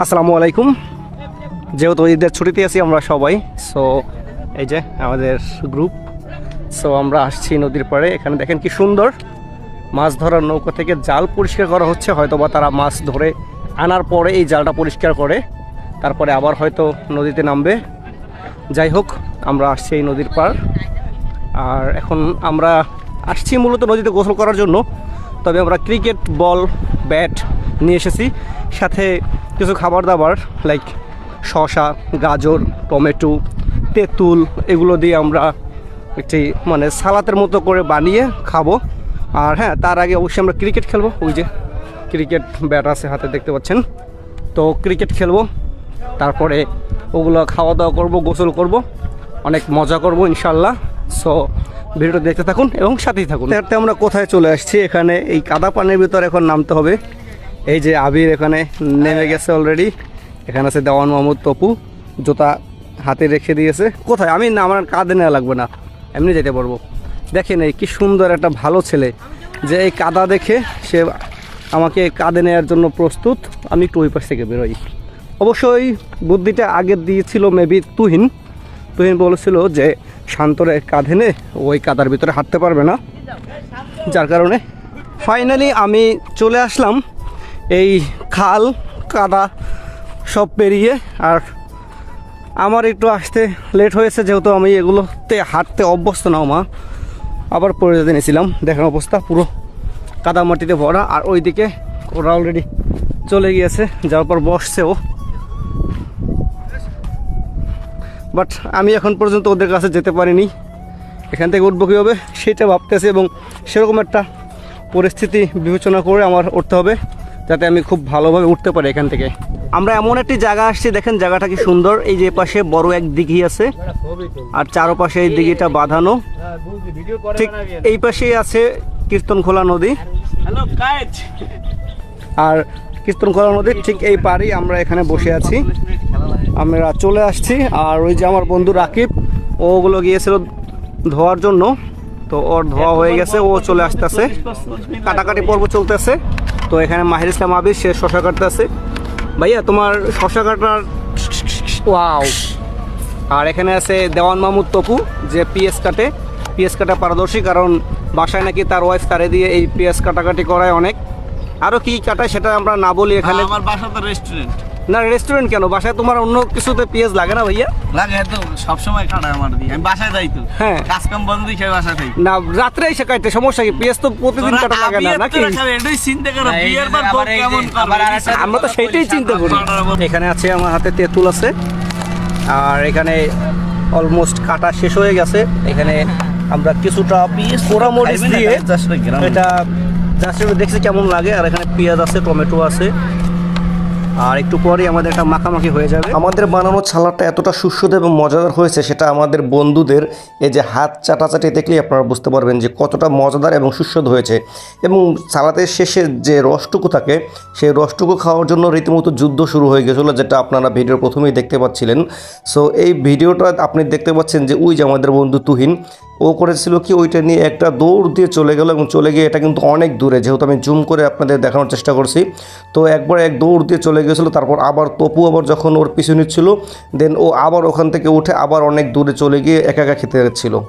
আসসালামু আলাইকুম। যেহেতু ঈদের ছুটিতে আছি আমরা সবাই, সো এই যে আমাদের গ্রুপ, সো আমরা আসছি নদীর পাড়ে। এখানে দেখেন কি সুন্দর মাছ ধরার নৌকা থেকে জাল পরিষ্কার করা হচ্ছে। হয়তো বা তারা মাছ ধরে আনার পরে এই জালটা পরিষ্কার করে তারপরে আবার হয়তো নদীতে নামবে। যাই হোক, আমরা আসছি এই নদীর পাড়। আর এখন আমরা আসছি মূলত নদীতে গোসল করার জন্য। তবে আমরা ক্রিকেট বল, ব্যাট নিয়ে এসেছি, সাথে কিছু খাবার দাবার লাইক শসা, গাজর, টমেটো, তেঁতুল, এগুলো দিয়ে আমরা একটি মানে সালাতের মতো করে বানিয়ে খাবো। আর হ্যাঁ, তার আগে অবশ্যই আমরা ক্রিকেট খেলবো। ওই যে ক্রিকেট ব্যাট আছে হাতে, দেখতে পাচ্ছেন। তো ক্রিকেট খেলবো, তারপরে ওগুলো খাওয়া দাওয়া করবো, গোসল করব, অনেক মজা করব ইনশাল্লাহ। সো ভিডিওটা দেখতে থাকুন এবং সাথেই থাকুন। এতে আমরা কোথায় চলে আসছি, এখানে এই কাদা পানির ভিতরে এখন নামতে হবে। এই যে আবির এখানে নেমে গেছে অলরেডি। এখানে আছে দেওয়ান মোহাম্মদ তপু, জুতা হাতে রেখে দিয়েছে। কোথায় আমি না, আমার কাঁধে নেওয়া লাগবে না, এমনি যেতে পারবো। দেখেন এই কি সুন্দর একটা ভালো ছেলে, যে এই কাদা দেখে সে আমাকে কাঁধে নেওয়ার জন্য প্রস্তুত। আমি একটু ওই পাশ থেকে বেরোই। অবশ্যই বুদ্ধিটা আগে দিয়েছিল মেবি তুহিন বলেছিল যে শান্তরে কাঁধে নে, ওই কাদার ভিতরে হাঁটতে পারবে না, যার কারণে ফাইনালি আমি চলে আসলাম এই খাল কাদা সব পেরিয়ে। আর আমার একটু আসতে লেট হয়েছে, যেহেতু আমি এগুলোতে হাঁটতে অভ্যস্ত নাও মা। আবার পরে যেতে নিয়েছিলাম, দেখেন অবস্থা পুরো কাদা মাটিতে ভরা। আর ওইদিকে ওরা অলরেডি চলে গিয়েছে, যাওয়ার পর বসছেও। বাট আমি এখন পর্যন্ত ওদের কাছে যেতে পারিনি। এখান থেকে উঠবো কীভাবে সেটা ভাবতেছি, এবং সেরকম একটা পরিস্থিতি বিবেচনা করে আমার উঠতে হবে, যাতে আমি খুব ভালোভাবে উঠতে পারি এখান থেকে। আমরা এমন একটি জায়গা আসছি, দেখেন জায়গাটা কি সুন্দর। এই যে পাশে বড় এক দিঘি আছে, আর চারপাশে এই দিঘিটা বাঁধানো। ঠিক এই পাশেই আছে কীর্তনখোলা নদী। আর কীর্তনখোলা নদীর ঠিক এই পাড়েই আমরা এখানে বসে আছি। আমরা চলে আসছি। আর ওই যে আমার বন্ধু রাকিব, ওগুলো গিয়েছিল ধোয়ার জন্য, তো ওর ধোয়া হয়ে গেছে, ও চলে আসতেছে। কাটাকাটি পর্ব চলতেছে। তো এখানে মাহির ইসলাম আবির, সে শশা কাটতেছে। ভাইয়া তোমার শশা কাটার ওয়াও। আর এখানে আছে দেওয়ান মাহমুদ তপু, যে পিএস কাটা পারদর্শী, কারণ বাসায় নাকি তার ওয়াইফ তারে দিয়ে এই পিএস কাটাকাটি করায় অনেক। আরও কি কাটায় সেটা আমরা না বলি এখানে। আমার বাসা তো রেস্টুরেন্ট। না রেস্টুরেন্ট কেন, বাসায় তোমার অন্য কিছুতে পেঁয়াজ লাগে না ভাইয়া? লাগে তো, সবসময় কাটায় আমার দিয়ে। আমি বাসায় যাই তো, হ্যাঁ, কাজ কাম বন্ধ দিয়ে বাসায় থাকি। না রাত্রে এসে কাটতে সমস্যা কি? পেঁয়াজ তো প্রতিদিন কাটা লাগে না নাকি? এটাই চিন্তা করো, বিয়ের পর বউ কেমন করবে, আমরা তো সেটাই চিন্তা করি। এখানে আছে আমার হাতে তেঁতুল আছে, আর এখানে অলমোস্ট কাটা শেষ হয়ে গেছে। এখানে আমরা কিছুটা পোড়া মরিচ দিয়ে এটা জাস্ট দেখছি কেমন লাগে। আর এখানে পেঁয়াজ আছে, টমেটো আছে, আর একটু পরেই আমাদের একটা মাখামাখি হয়ে যাবে। আমাদের বানানো ছালাটা এতটা সুস্বাদু এবং মজাদার হয়েছে, সেটা আমাদের বন্ধুদের এই যে হাত চাটাচাটি দেখলেই আপনারা বুঝতে পারবেন যে কতটা মজাদার এবং সুস্বাদু হয়েছে। এবং সালাদের শেষে যে রসটুকু থাকে, সেই রসটুকু খাওয়ার জন্য রীতিমতো যুদ্ধ শুরু হয়ে গেছিলো, যেটা আপনারা ভিডিওর প্রথমেই দেখতে পাচ্ছিলেন। সো এই ভিডিওটা আপনি দেখতে পাচ্ছেন যে ওই যে আমাদের বন্ধু তুহিন, ও করেছিল কি, ওইটা নিয়ে একটা দৌড় দিয়ে চলে গেল, এবং চলে গিয়ে এটা কিন্তু অনেক দূরে, যেহেতু আমি জুম করে আপনাদের দেখানোর চেষ্টা করছি। তো একবার এক দৌড় দিয়ে চলে গেছিলো। তারপর আবার তপু আবার যখন ওর পিছু নিচ্ছিল, দেন ও আবার ওখান থেকে উঠে আবার অনেক দূরে চলে গিয়ে একা একা খেতে যাচ্ছিলো।